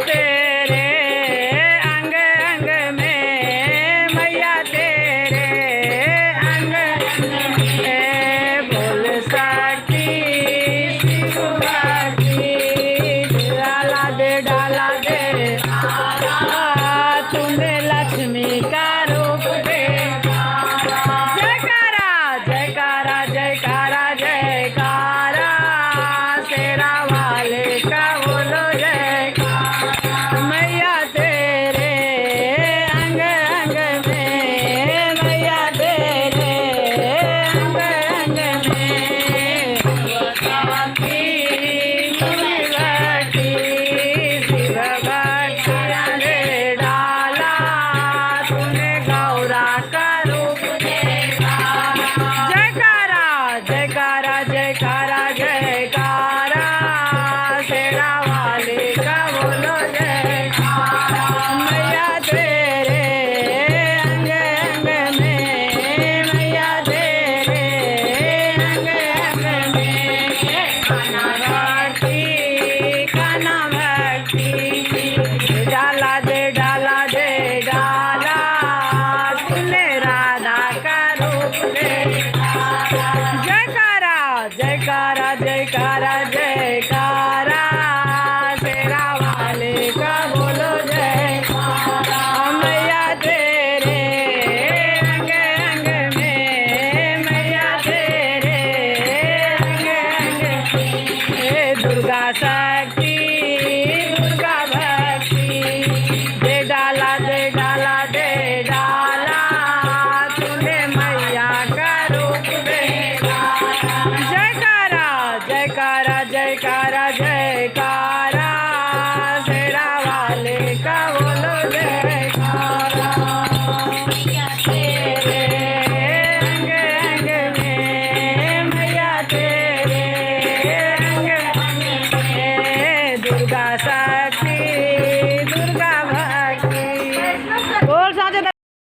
तेरे अंग अंग में मैया तेरे अंग अंग में बोल सकती शिव भक्ति डाला दे तूने लक्ष्मी का रूप देखा। जयकारा जयकारा जयकारा जयकारा शेरा वाले का बोलो जयकारा। मैया तेरे अंग अंग में मैया तेरे अंग अंग में भक्ति भक्ति शिव भक्ति रे डाला तूने गौरा का रूप देखा। जयकारा जयकारा जयकारा जयकारा शेरा वाले का बोलो जयकारा। मैया तेरे अंग अंग में मैया तेरे अंग अंग में कान्हा भक्ति डाला दे डाला तूने राधा का रूप देखा। जयकारा जयकारा जयकारा जयकारा शेरा वाले का बोलो जयकारा। मैया तेरे अंग अंग में मैया तेरे अंग अंग में दुर्गा शक्ति